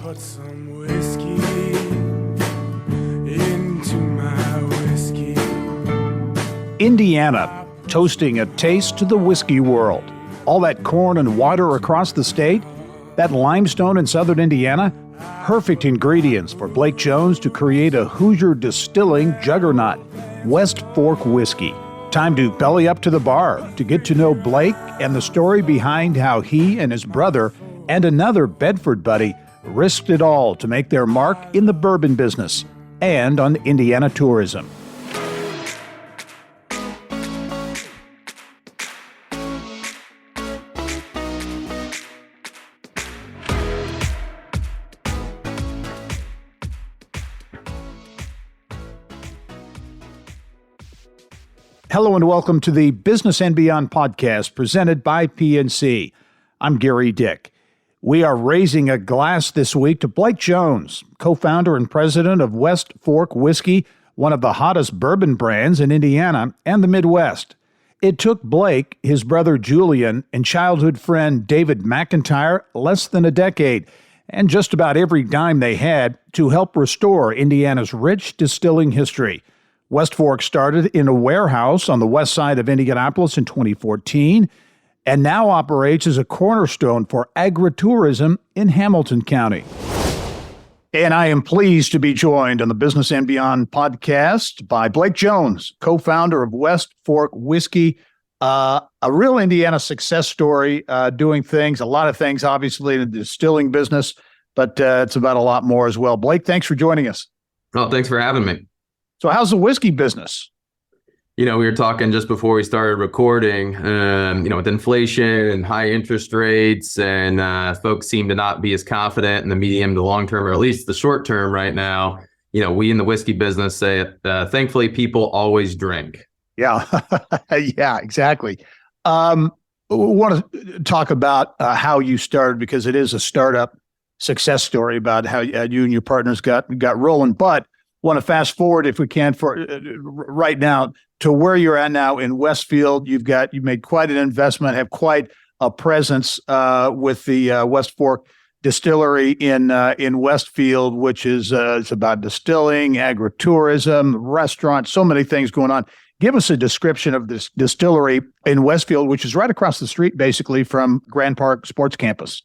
put some whiskey into my whiskey. Indiana, toasting a taste to the whiskey world. All that corn and water across the state, that limestone in southern Indiana, perfect ingredients for Blake Jones to create a Hoosier distilling juggernaut, West Fork Whiskey. Time to belly up to the bar to get to know Blake and the story behind how he and his brother and another Bedford buddy risked it all to make their mark in the bourbon business and on Indiana tourism. Hello and welcome to the Business and Beyond podcast presented by PNC. I'm Gary Dick. We are raising a glass this week to Blake Jones, co-founder and president of West Fork Whiskey, one of the hottest bourbon brands in Indiana and the Midwest. It took Blake, his brother Julian, and childhood friend David McIntyre less than a decade, and just about every dime they had, to help restore Indiana's rich distilling history. West Fork started in a warehouse on the west side of Indianapolis in 2014 and now operates as a cornerstone for agritourism in Hamilton County. And I am pleased to be joined on the Business and Beyond podcast by Blake Jones, co-founder of West Fork Whiskey, a real Indiana success story, doing things, a lot of things, obviously, in the distilling business, but it's about a lot more as well. Blake, thanks for joining us. Oh, thanks for having me. So how's the whiskey business? We were talking just before we started recording, with inflation and high interest rates, and folks seem to not be as confident in the medium to long term, or at least the short term right now. We in the whiskey business say, thankfully, people always drink. Yeah, yeah, exactly. We want to talk about how you started, because it is a startup success story about how you and your partners got rolling. But want to fast forward, if we can, for right now to where you're at now in Westfield. You've made quite an investment, have quite a presence with the West Fork Distillery in Westfield, which is it's about distilling, agritourism, restaurant, so many things going on. Give us a description of this distillery in Westfield, which is right across the street, basically, from Grand Park Sports Campus.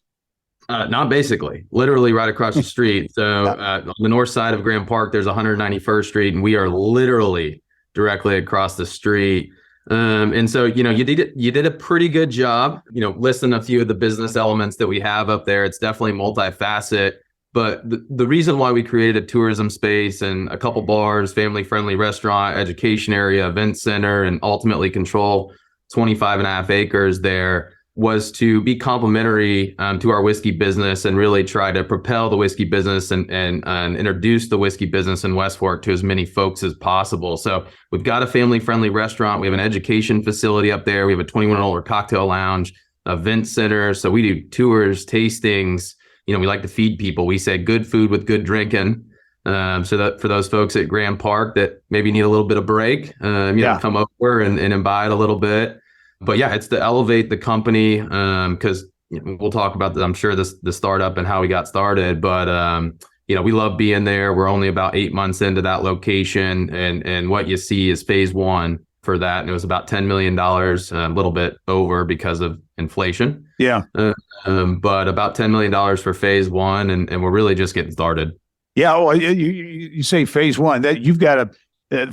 Not basically, literally right across the street. So on the north side of Grand Park, there's 191st Street, and we are literally directly across the street. And so, you did a pretty good job, listing a few of the business elements that we have up there. It's definitely multifaceted. But the reason why we created a tourism space and a couple bars, family-friendly restaurant, education area, event center, and ultimately control 25 and a half acres there was to be complementary to our whiskey business and really try to propel the whiskey business and introduce the whiskey business in West Fork to as many folks as possible. So we've got a family-friendly restaurant. We have an education facility up there. We have a 21 and older cocktail lounge, event center. So we do tours, tastings. We like to feed people. We say good food with good drinking. So that for those folks at Grand Park that maybe need a little bit of break, come over and imbibe a little bit. But yeah, it's to elevate the company, because we'll talk about, I'm sure, the startup and how we got started. But, we love being there. We're only about 8 months into that location. And what you see is phase one for that. And it was about $10 million, a little bit over because of inflation. Yeah. But about $10 million for phase one. And we're really just getting started. Yeah. Well, you say phase one, that you've got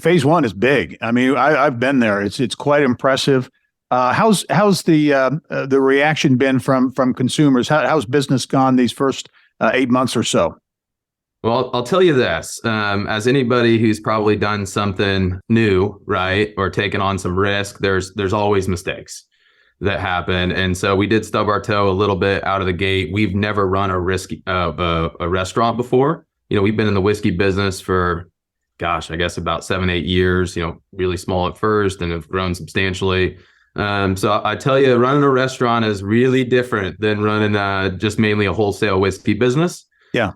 phase one is big. I mean, I've been there. It's quite impressive. How's the reaction been from consumers? How's business gone these first 8 months or so? Well, I'll tell you this, as anybody who's probably done something new, right, or taken on some risk, there's always mistakes that happen. And so we did stub our toe a little bit out of the gate. We've never run a restaurant before. We've been in the whiskey business for, I guess about 7-8 years, really small at first and have grown substantially. So I tell you, running a restaurant is really different than running just mainly a wholesale whiskey business. Yeah.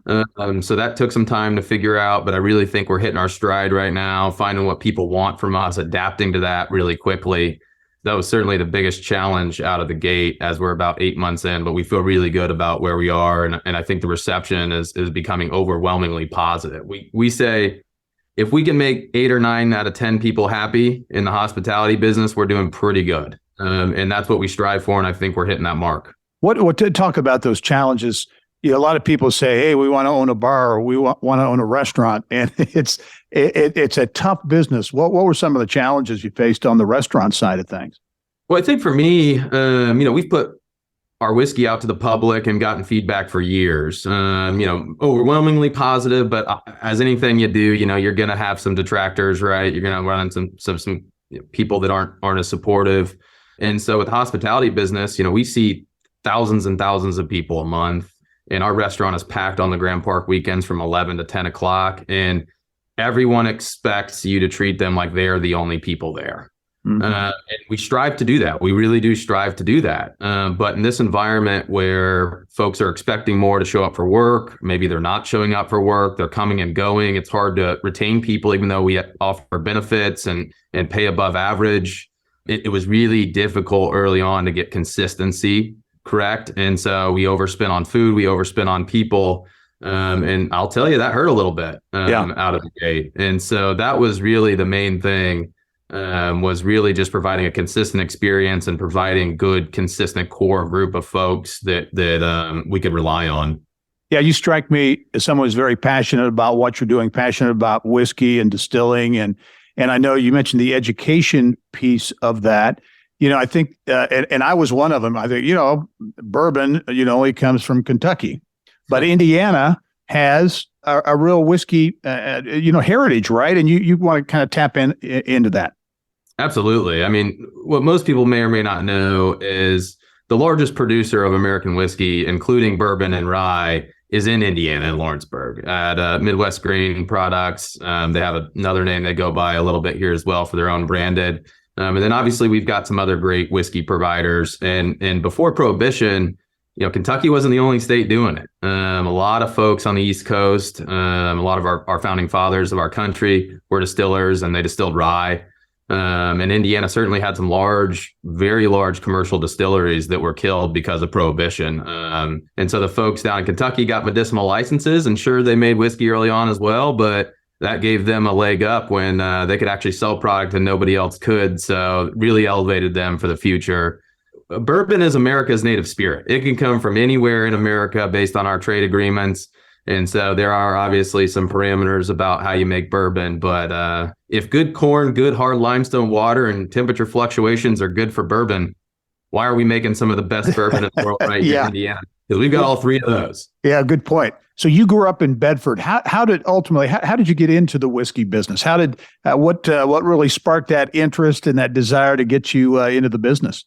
So that took some time to figure out, but I really think we're hitting our stride right now, finding what people want from us, adapting to that really quickly. certainly the biggest challenge out of the gate as we're about 8 months in, but we feel really good about where we are. And I think the reception is becoming overwhelmingly positive. We say, if we can make 8 or 9 out of 10 people happy in the hospitality business, we're doing pretty good. And that's what we strive for. And I think we're hitting that mark. What to talk about those challenges? A lot of people say, "Hey, we want to own a bar, or we want to own a restaurant," and it's a tough business. What were some of the challenges you faced on the restaurant side of things? Well, I think for me, we've put our whiskey out to the public and gotten feedback for years. Overwhelmingly positive, but as anything you do, you're going to have some detractors, right? You're going to run into some people that aren't as supportive. And so with the hospitality business, we see thousands and thousands of people a month, and our restaurant is packed on the Grand Park weekends from 11 to 10 o'clock. And everyone expects you to treat them like they're the only people there. Mm-hmm. And we strive to do that. We really do strive to do that. But in this environment where folks are expecting more to show up for work, maybe they're not showing up for work, they're coming and going. It's hard to retain people, even though we offer benefits and pay above average. It was really difficult early on to get consistency correct. And so we overspent on food, we overspent on people. And I'll tell you, that hurt a little bit out of the gate. And so that was really the main thing. Was really just providing a consistent experience and providing good, consistent core group of folks that we could rely on. Yeah, you strike me as someone who's very passionate about what you're doing, passionate about whiskey and distilling, and I know you mentioned the education piece of that. I think, and I was one of them. I think bourbon, only comes from Kentucky, but Indiana has a real whiskey, heritage, right? And you want to kind of tap into that. Absolutely. I mean, what most people may or may not know is the largest producer of American whiskey, including bourbon and rye, is in Indiana, in Lawrenceburg, at Midwest Grain Products. They have another name they go by a little bit here as well for their own branded. And then obviously we've got some other great whiskey providers. And before Prohibition, Kentucky wasn't the only state doing it. A lot of folks on the East Coast, a lot of our founding fathers of our country were distillers, and they distilled rye. And Indiana certainly had some very large commercial distilleries that were killed because of Prohibition. And so the folks down in Kentucky got medicinal licenses, and sure, they made whiskey early on as well, but that gave them a leg up when they could actually sell product and nobody else could. So really elevated them for the future. Bourbon is America's native spirit. It can come from anywhere in America based on our trade agreements. And so there are obviously some parameters about how you make bourbon. But if good corn, good hard limestone water, and temperature fluctuations are good for bourbon, why are we making some of the best bourbon in the world right here in Indiana? Because we've got all three of those. Yeah, good point. So you grew up in Bedford. How did you get into the whiskey business? What really sparked that interest and that desire to get you into the business?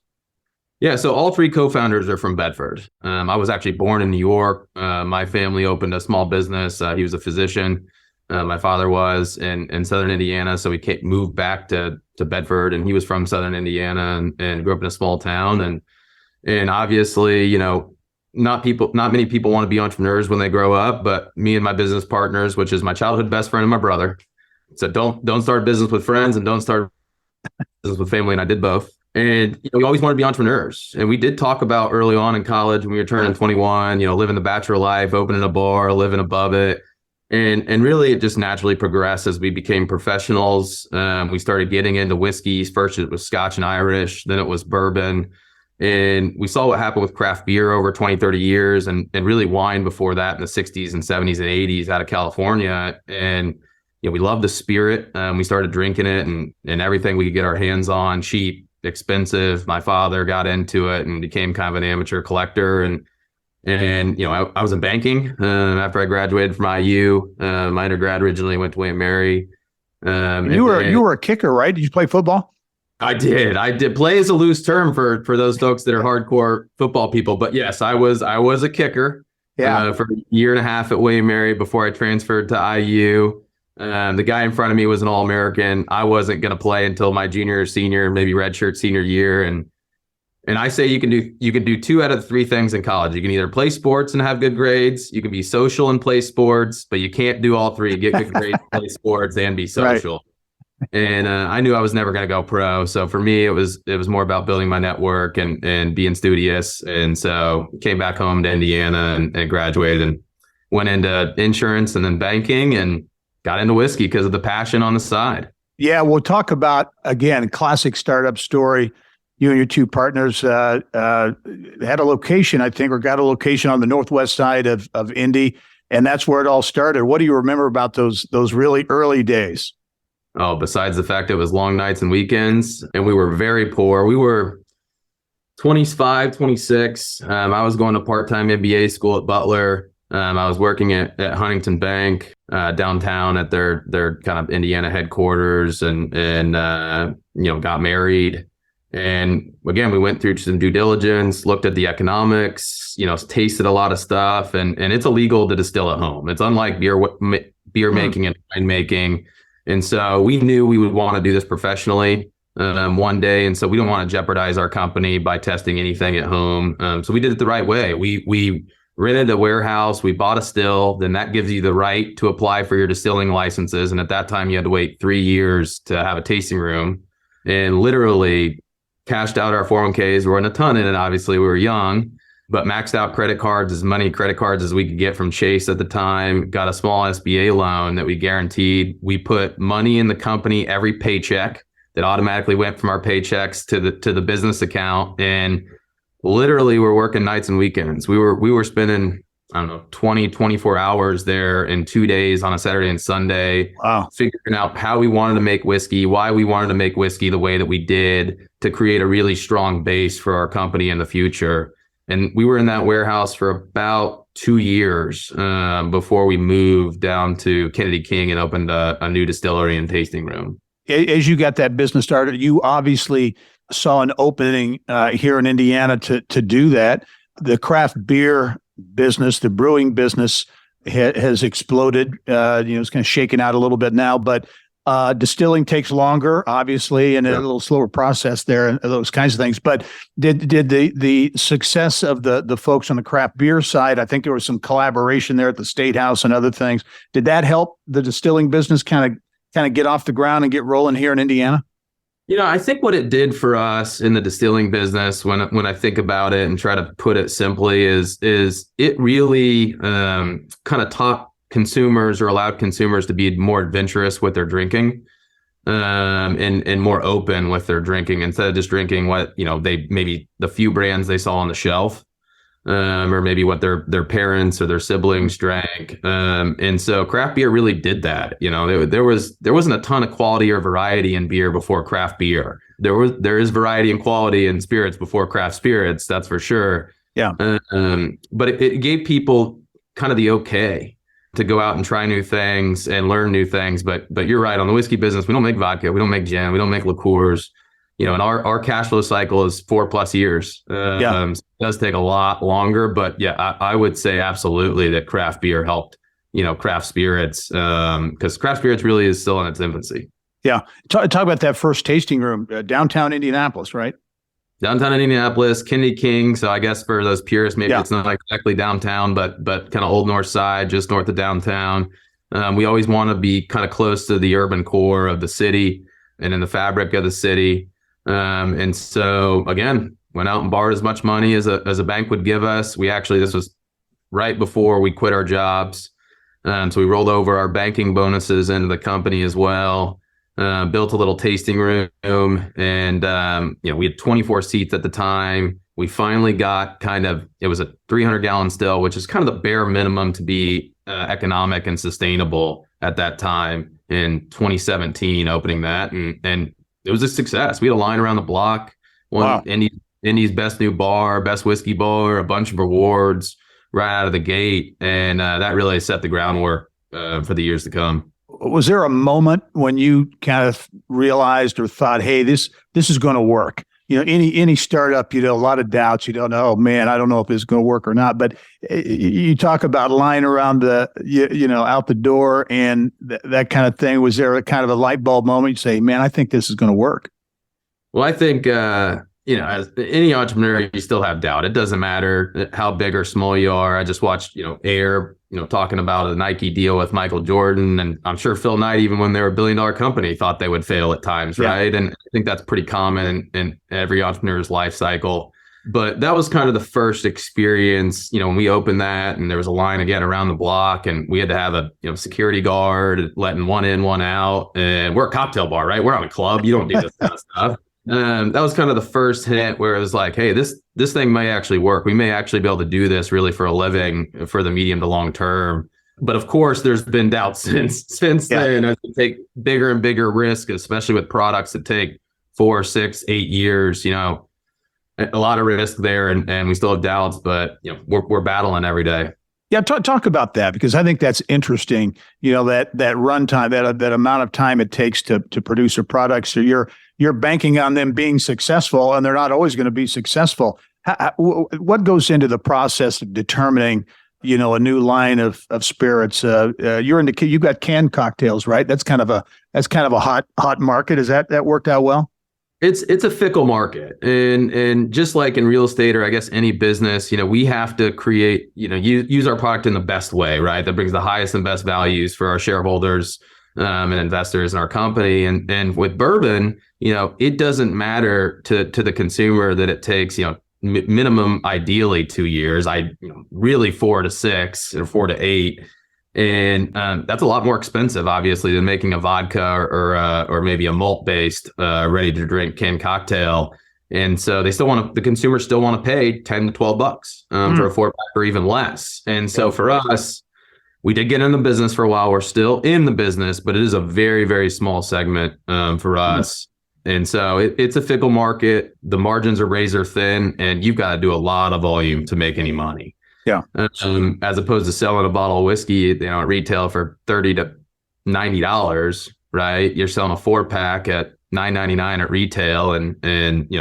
Yeah, so all three co-founders are from Bedford. I was actually born in New York. My family opened a small business. He was a physician. My father was in Southern Indiana, so we moved back to Bedford, and he was from Southern Indiana and grew up in a small town. And obviously, not many people want to be entrepreneurs when they grow up, but me and my business partners, which is my childhood best friend and my brother, said don't start business with friends and don't start business with family, and I did both. And we always wanted to be entrepreneurs. And we did talk about early on in college when we were turning 21, living the bachelor life, opening a bar, living above it. And really it just naturally progressed as we became professionals. We started getting into whiskeys. First it was Scotch and Irish, then it was bourbon. And we saw what happened with craft beer over 20, 30 years and really wine before that in the 60s and 70s and 80s out of California. And we loved the spirit. We started drinking it and everything we could get our hands on, cheap, expensive. My father got into it and became kind of an amateur collector. And I was in banking after I graduated from IU. My undergrad originally went to William Mary. You were a kicker, right? Did you play football? I did. Play is a loose term for those folks that are hardcore football people. But yes, I was a kicker for a year and a half at William Mary before I transferred to IU. The guy in front of me was an All-American. I wasn't going to play until my junior or senior, maybe redshirt senior year. And I say you can do 2 out of the 3 things in college. You can either play sports and have good grades. You can be social and play sports, but you can't do all 3. Get good grades, play sports, and be social. And I knew I was never going to go pro. So for me, it was more about building my network and being studious. And so came back home to Indiana and graduated and went into insurance and then banking and got into whiskey because of the passion on the side. Yeah, we'll talk about, again, classic startup story. You and your two partners had a location, I think, or got a location on the northwest side of Indy, and that's where it all started. What do you remember about those really early days? Oh, besides the fact it was long nights and weekends, and we were very poor. We were 25, 26. I was going to part-time MBA school at Butler. I was working at Huntington Bank downtown at their kind of Indiana headquarters, and got married. And again, we went through some due diligence, looked at the economics, tasted a lot of stuff, and it's illegal to distill at home. It's unlike beer making and wine making. And so we knew we would want to do this professionally one day. And so we don't want to jeopardize our company by testing anything at home. So we did it the right way. We rented a warehouse, we bought a still, then that gives you the right to apply for your distilling licenses. And at that time, you had to wait 3 years to have a tasting room, and literally cashed out our 401ks. We're in a ton in it. Obviously, we were young, but maxed out credit cards, as many credit cards as we could get from Chase at the time, got a small SBA loan that we guaranteed. We put money in the company every paycheck that automatically went from our paychecks to the business account. And literally we're working nights and weekends. We were spending, 20, 24 hours there in 2 days on a Saturday and Sunday. Wow. Figuring out how we wanted to make whiskey, why we wanted to make whiskey the way that we did to create a really strong base for our company in the future. And we were in that warehouse for about 2 years before we moved down to Kennedy King and opened a new distillery and tasting room. As you got that business started, you obviously saw an opening here in Indiana to do that. The craft beer business, the brewing business has exploded. It's kind of shaken out a little bit now, but distilling takes longer, obviously, and a little slower process there and those kinds of things. But did the success of the folks on the craft beer side, I think there was some collaboration there at the State House and other things. Did that help the distilling business kind of get off the ground and get rolling here in Indiana? I think what it did for us in the distilling business, when I think about it and try to put it simply, is it really kind of taught consumers or allowed consumers to be more adventurous with their drinking, and more open with their drinking instead of just drinking what they maybe the few brands they saw on the shelf, or maybe what their parents or their siblings drank. And so craft beer really did that. There wasn't a ton of quality or variety in beer before craft beer. There is variety and quality in spirits before craft spirits, that's for sure. Yeah. But it gave people kind of the okay to go out and try new things and learn new things. But you're right, on the whiskey business, we don't make vodka, we don't make gin, we don't make liqueurs. And our cash flow cycle is 4+ years. It does take a lot longer, but I would say absolutely that craft beer helped, craft spirits, because craft spirits really is still in its infancy. Yeah. Talk about that first tasting room, downtown Indianapolis, right? Downtown Indianapolis, Kennedy King. So I guess for those purists, maybe it's not like exactly downtown, but kind of Old North Side, just north of downtown. We always want to be kind of close to the urban core of the city and in the fabric of the city. And so again, went out and borrowed as much money as a bank would give us. This was right before we quit our jobs. So we rolled over our banking bonuses into the company as well, built a little tasting room, and, we had 24 seats at the time. We finally got it was a 300-gallon still, which is kind of the bare minimum to be economic and sustainable at that time in 2017, opening that. And it was a success. We had a line around the block, won Indy's best new bar, best whiskey bar, a bunch of awards right out of the gate. And that really set the groundwork for the years to come. Was there a moment when you kind of realized or thought, hey, this is going to work? Any startup, a lot of doubts. You don't know, oh man, I don't know if this is going to work or not. But you talk about lying around out the door and that kind of thing. Was there a kind of a light bulb moment? You say, man, I think this is going to work. Well, I think, as any entrepreneur, you still have doubt. It doesn't matter how big or small you are. I just watched, Air, talking about a Nike deal with Michael Jordan. And I'm sure Phil Knight, even when they were a $1 billion company, thought they would fail at times, right? And I think that's pretty common in every entrepreneur's life cycle. But that was kind of the first experience, when we opened that, and there was a line again around the block, and we had to have a security guard letting one in, one out. And we're a cocktail bar, right? We're not a club. You don't do this kind of stuff. That was kind of the first hint where it was like, hey, this thing may actually work. We may actually be able to do this really for a living for the medium to long term. But of course, there's been doubt since then as we take bigger and bigger risk, especially with products that take 4, 6, 8 years, a lot of risk there, and we still have doubts, but we're battling every day. Yeah, talk about that, because I think that's interesting. That runtime, that amount of time it takes to produce a product. So you're banking on them being successful, and they're not always going to be successful. What goes into the process of determining, a new line of spirits? You got canned cocktails, right? That's kind of a hot market. Is that worked out well? It's a fickle market, and just like in real estate, or I guess any business, we have to create, use our product in the best way, right? That brings the highest and best values for our shareholders and investors in our company. And with bourbon, it doesn't matter to the consumer that it takes, minimum ideally 2 years, really 4 to 6 or 4 to 8. And that's a lot more expensive, obviously, than making a vodka or maybe a malt-based ready-to-drink canned cocktail. And so the consumers still want to pay $10 to $12 for a 4-pack or even less. And so for us, we did get in the business for a while. We're still in the business, but it is a very, very small segment for us. And so it's a fickle market. The margins are razor thin, and you've got to do a lot of volume to make any money. Yeah. As opposed to selling a bottle of whiskey, at retail for $30 to $90, right? You're selling a 4-pack at $9.99 at retail, and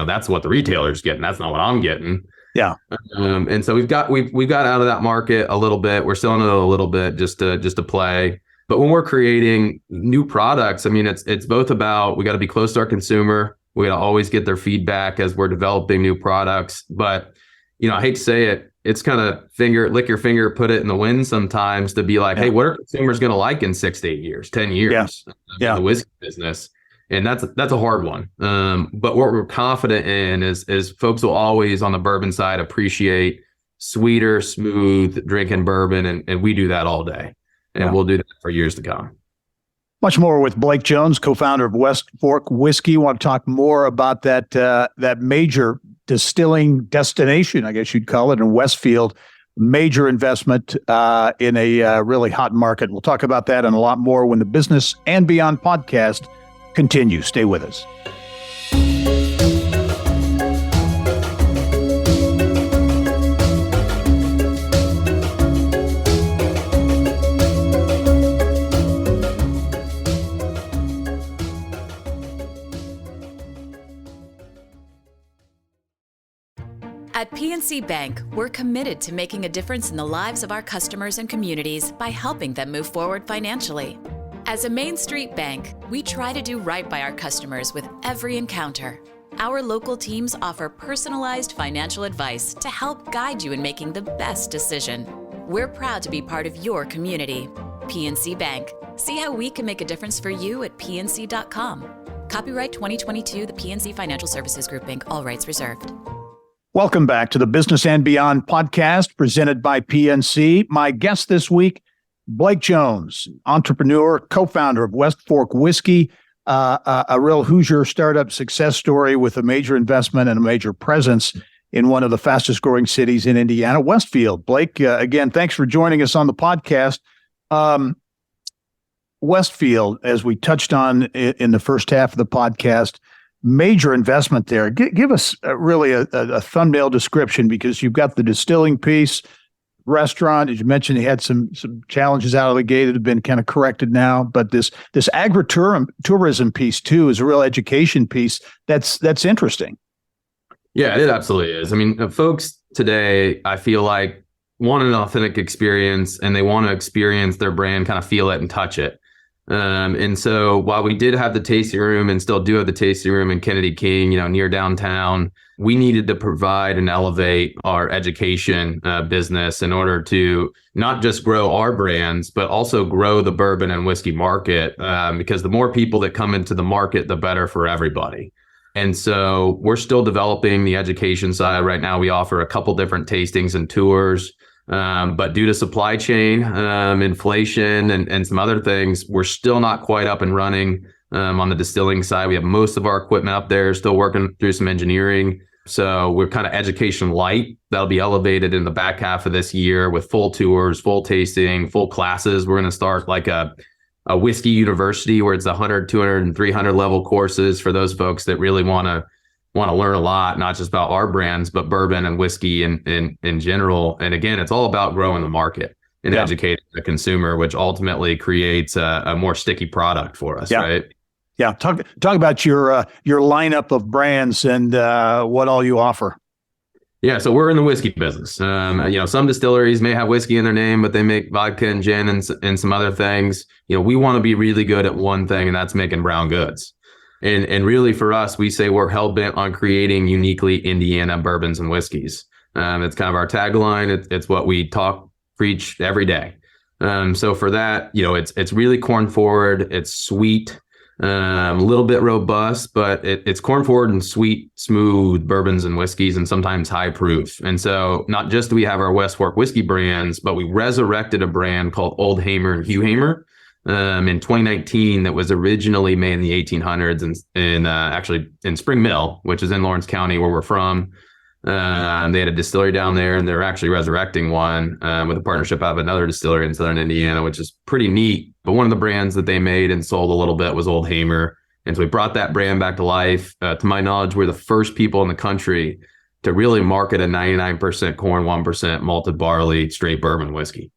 that's what the retailer's getting. That's not what I'm getting. Yeah. And so we've got out of that market a little bit. We're selling it a little bit just to play. But when we're creating new products, it's both about, we got to be close to our consumer. We got to always get their feedback as we're developing new products. But I hate to say it, it's kind of lick your finger, put it in the wind sometimes, to be like, hey, what are consumers going to like in 6 to 8 years, 10 years in the whiskey business? And that's a hard one. But what we're confident in is folks will always, on the bourbon side, appreciate sweeter, smooth drinking bourbon. And we do that all day. And we'll do that for years to come. Much more with Blake Jones, co-founder of West Fork Whiskey. I want to talk more about that major distilling destination, I guess you'd call it, in Westfield. Major investment in a really hot market. We'll talk about that and a lot more when the Business and Beyond podcast continues. Stay with us. At PNC Bank, we're committed to making a difference in the lives of our customers and communities by helping them move forward financially. As a Main Street bank, we try to do right by our customers with every encounter. Our local teams offer personalized financial advice to help guide you in making the best decision. We're proud to be part of your community. PNC Bank. See how we can make a difference for you at pnc.com. Copyright 2022, the PNC Financial Services Group, Inc., all rights reserved. Welcome back to the Business and Beyond podcast presented by PNC. My guest this week, Blake Jones, entrepreneur, co-founder of West Fork Whiskey, a real Hoosier startup success story with a major investment and a major presence in one of the fastest growing cities in Indiana, Westfield. Blake, again, thanks for joining us on the podcast. Westfield, as we touched on in the first half of the podcast, major investment there. Give us really a thumbnail description, because you've got the distilling piece, restaurant. As you mentioned, you had some challenges out of the gate that have been kind of corrected now. But this agritourism piece too is a real education piece. That's interesting. Yeah, it absolutely is. Folks today, I feel like, want an authentic experience, and they want to experience their brand, kind of feel it and touch it. And so while we did have the tasting room and still do have the tasting room in Kennedy King, near downtown, we needed to provide and elevate our education business in order to not just grow our brands, but also grow the bourbon and whiskey market, because the more people that come into the market, the better for everybody. And so we're still developing the education side. Right now, we offer a couple different tastings and tours. But due to supply chain, inflation, and some other things, we're still not quite up and running on the distilling side. We have most of our equipment up there, still working through some engineering. So we're kind of education light. That'll be elevated in the back half of this year with full tours, full tasting, full classes. We're going to start like a whiskey university where it's 100, 200, and 300 level courses for those folks that really want to learn a lot, not just about our brands, but bourbon and whiskey in general. And again, it's all about growing the market and educating the consumer, which ultimately creates a more sticky product for us, right? Yeah. Talk about your lineup of brands and what all you offer. Yeah, so we're in the whiskey business. Some distilleries may have whiskey in their name, but they make vodka and gin and some other things. We want to be really good at one thing, and that's making brown goods. And really for us, we say we're hell-bent on creating uniquely Indiana bourbons and whiskeys. It's kind of our tagline. It's what we preach every day. So for that, it's really corn forward. It's sweet, a little bit robust, but it's corn forward and sweet, smooth bourbons and whiskeys, and sometimes high proof. And so not just do we have our West Fork whiskey brands, but we resurrected a brand called Old Hamer and Hugh Hamer in 2019 that was originally made in the 1800s actually in Spring Mill, which is in Lawrence County where we're from. They had a distillery down there, and they're actually resurrecting one with a partnership out of another distillery in Southern Indiana, which is pretty neat. But one of the brands that they made and sold a little bit was Old Hamer. And so we brought that brand back to life. To my knowledge, we're the first people in the country to really market a 99% corn, 1% malted barley, straight bourbon whiskey.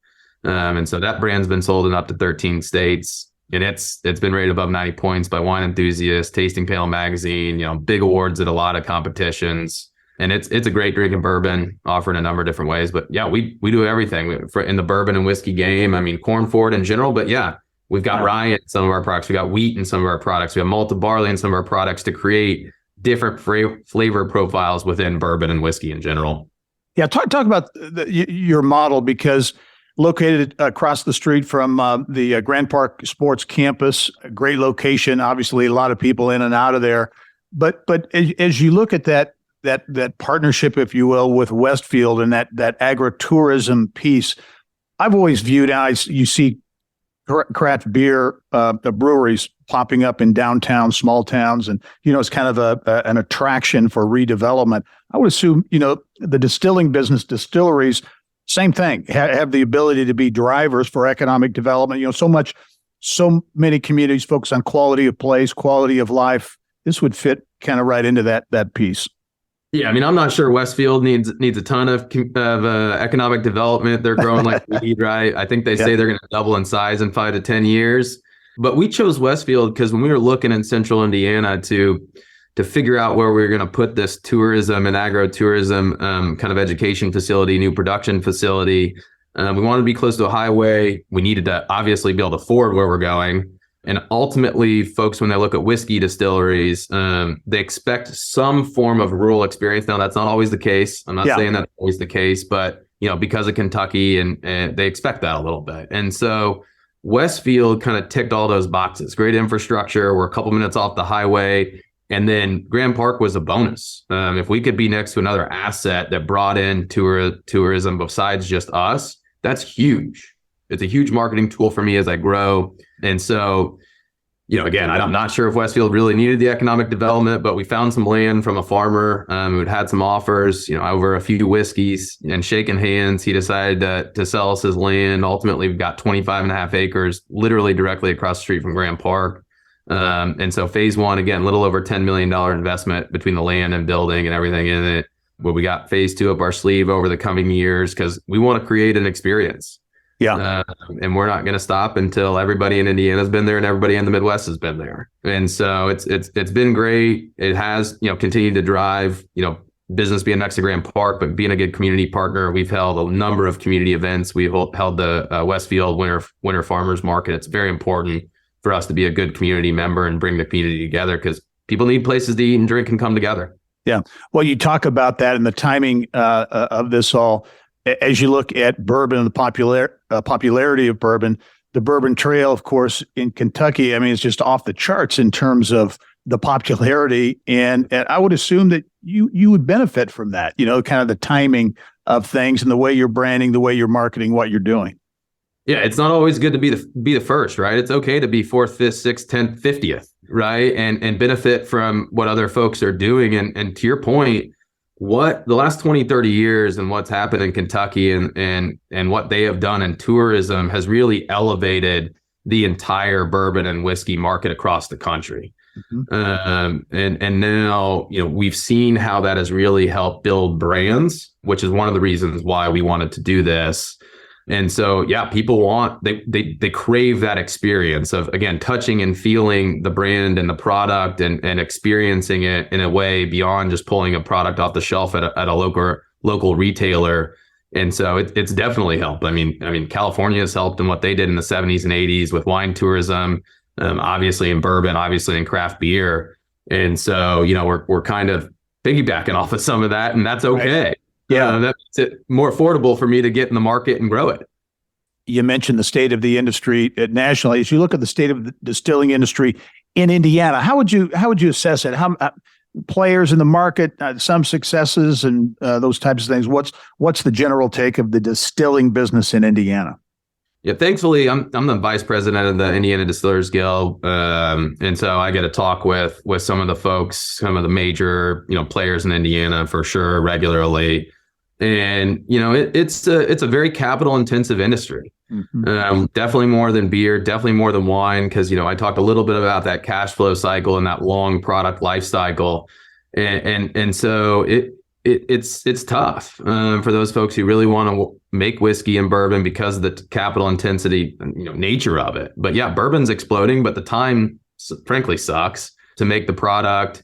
And so that brand's been sold in up to 13 states, and it's been rated above 90 points by Wine Enthusiast, Tasting Panel Magazine, big awards at a lot of competitions. And it's a great drinking bourbon offered in a number of different ways. But yeah, we do everything in the bourbon and whiskey game. I mean, corn forward in general, but yeah, we've got rye in some of our products. We got wheat in some of our products. We have malted barley in some of our products to create different flavor profiles within bourbon and whiskey in general. Yeah, talk about your model, because located across the street from the Grand Park Sports Campus, a great location. Obviously, a lot of people in and out of there. But as you look at that partnership, if you will, with Westfield and that agritourism piece, I've always viewed you see craft beer breweries popping up in downtown small towns, and it's kind of an attraction for redevelopment. I would assume the distilling business, distilleries, same thing, have the ability to be drivers for economic development. So many communities focus on quality of place, quality of life. This would fit kind of right into that piece. Yeah, I mean, I'm not sure Westfield needs a ton of economic development. They're growing like weed, right? I think they say they're going to double in size in 5 to 10 years. But we chose Westfield because when we were looking in central Indiana to figure out where we were going to put this tourism and agritourism kind of education facility, new production facility, we wanted to be close to a highway. We needed to obviously be able to afford where we're going. And ultimately, folks, when they look at whiskey distilleries, they expect some form of rural experience. Now, that's not always the case. I'm not saying that's always the case, but because of Kentucky, and they expect that a little bit. And so Westfield kind of ticked all those boxes. Great infrastructure. We're a couple minutes off the highway. And then Grand Park was a bonus. If we could be next to another asset that brought in tourism besides just us, that's huge. It's a huge marketing tool for me as I grow. And so, again, I'm not sure if Westfield really needed the economic development, but we found some land from a farmer who'd had some offers, over a few whiskeys, and shaking hands, he decided to sell us his land. Ultimately, we've got 25 and a half acres, literally directly across the street from Grand Park. And so phase one, again, a little over $10 million investment between the land and building and everything in it. But we got phase two up our sleeve over the coming years because we want to create an experience. Yeah. And we're not going to stop until everybody in Indiana has been there and everybody in the Midwest has been there. And so it's been great. It has, continued to drive, business being next to Grand Park, but being a good community partner. We've held a number of community events. We've held the Westfield Winter Farmers Market. It's very important for us to be a good community member and bring the community together, because people need places to eat and drink and come together. Yeah. Well, you talk about that and the timing of this all. As you look at bourbon and the popularity of bourbon, the Bourbon Trail, of course, in Kentucky, I mean, it's just off the charts in terms of the popularity. And I would assume that you would benefit from that, kind of the timing of things and the way you're branding, the way you're marketing, what you're doing. Yeah, it's not always good to be the first, right? It's okay to be 4th, 5th, 6th, 10th, 50th, right? And benefit from what other folks are doing. And to your point, what the last 20, 30 years and what's happened in Kentucky and what they have done in tourism has really elevated the entire bourbon and whiskey market across the country. And now, we've seen how that has really helped build brands, which is one of the reasons why we wanted to do this. And so, yeah, people they crave that experience of, again, touching and feeling the brand and the product and experiencing it in a way beyond just pulling a product off the shelf at a local retailer. And so it's definitely helped. I mean, California has helped in what they did in the 70s and 80s with wine tourism, obviously in bourbon, obviously in craft beer. And so, we're kind of piggybacking off of some of that, and that's okay. Right. Yeah, that makes it more affordable for me to get in the market and grow it. You mentioned the state of the industry nationally. As you look at the state of the distilling industry in Indiana, how would you assess it? How players in the market, some successes and those types of things. What's the general take of the distilling business in Indiana? Yeah, thankfully, I'm the vice president of the Indiana Distillers Guild, and so I get to talk with some of the folks, some of the major players in Indiana for sure regularly. And it's a very capital intensive industry. Definitely more than beer, definitely more than wine, because I talked a little bit about that cash flow cycle and that long product life cycle, and so it's tough for those folks who really want to make whiskey and bourbon because of the capital intensity nature of it. But yeah, bourbon's exploding, but the time frankly sucks to make the product.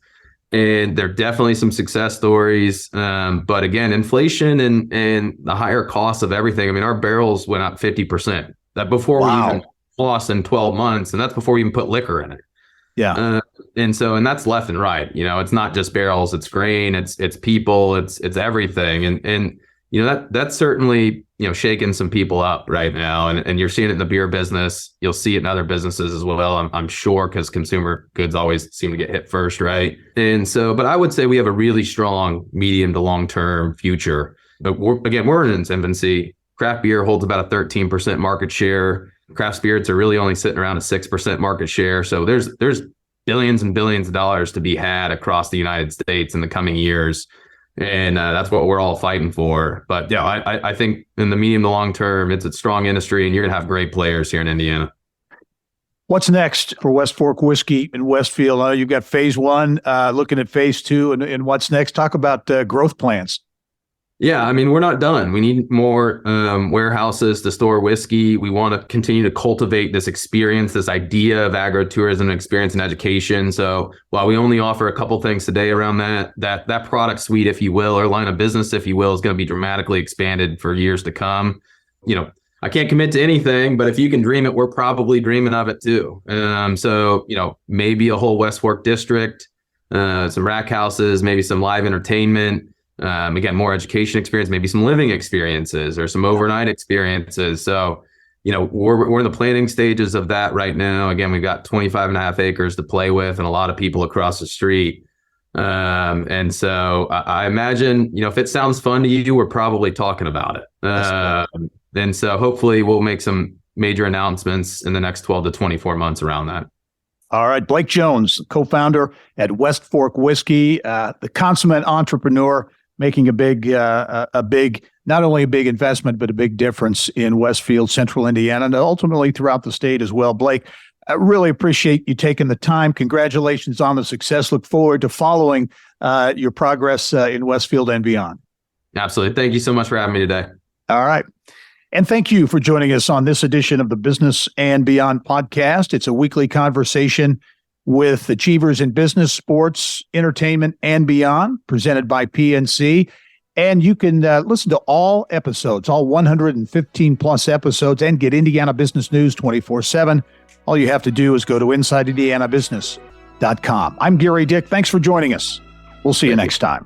And there are definitely some success stories. But again, inflation and the higher cost of everything. I mean, our barrels went up 50%. That before we even lost in 12 months. And that's before we even put liquor in it. Yeah. And that's left and right. It's not just barrels, it's grain, it's people, it's everything. And that's certainly, shaking some people up right now. And you're seeing it in the beer business. You'll see it in other businesses as well, I'm sure, because consumer goods always seem to get hit first, right? And so, but I would say we have a really strong medium to long-term future. But we're in its infancy. Craft beer holds about a 13% market share. Craft spirits are really only sitting around a 6% market share. So there's billions and billions of dollars to be had across the United States in the coming years. And that's what we're all fighting for. But yeah, I think in the medium to long term, it's a strong industry and you're going to have great players here in Indiana. What's next for West Fork Whiskey in Westfield? You've got phase 1, looking at phase 2 and what's next? Talk about growth plans. Yeah, I mean, we're not done. We need more warehouses to store whiskey. We want to continue to cultivate this experience, this idea of agritourism experience and education. So while we only offer a couple things today around that product suite, if you will, or line of business, if you will, is going to be dramatically expanded for years to come. I can't commit to anything, but if you can dream it, we're probably dreaming of it too. So maybe a whole West Fork district, some rack houses, maybe some live entertainment. Again, more education experience, maybe some living experiences or some overnight experiences. So, we're in the planning stages of that right now. Again, we've got 25 and a half acres to play with and a lot of people across the street. And so I imagine, if it sounds fun to you, we're probably talking about it. And so hopefully we'll make some major announcements in the next 12 to 24 months around that. All right. Blake Jones, co-founder at West Fork Whiskey, the consummate entrepreneur, making a big, not only a big investment, but a big difference in Westfield, Central Indiana, and ultimately throughout the state as well. Blake, I really appreciate you taking the time. Congratulations on the success. Look forward to following your progress in Westfield and beyond. Absolutely. Thank you so much for having me today. All right. And thank you for joining us on this edition of the Business and Beyond podcast. It's a weekly conversation with achievers in business, sports, entertainment, and beyond, presented by PNC. And you can listen to all episodes, all 115 plus episodes, and get Indiana business news 24/7. All you have to do is go to InsideIndianaBusiness.com. I'm Gary Dick. Thanks for joining us. We'll see you next time.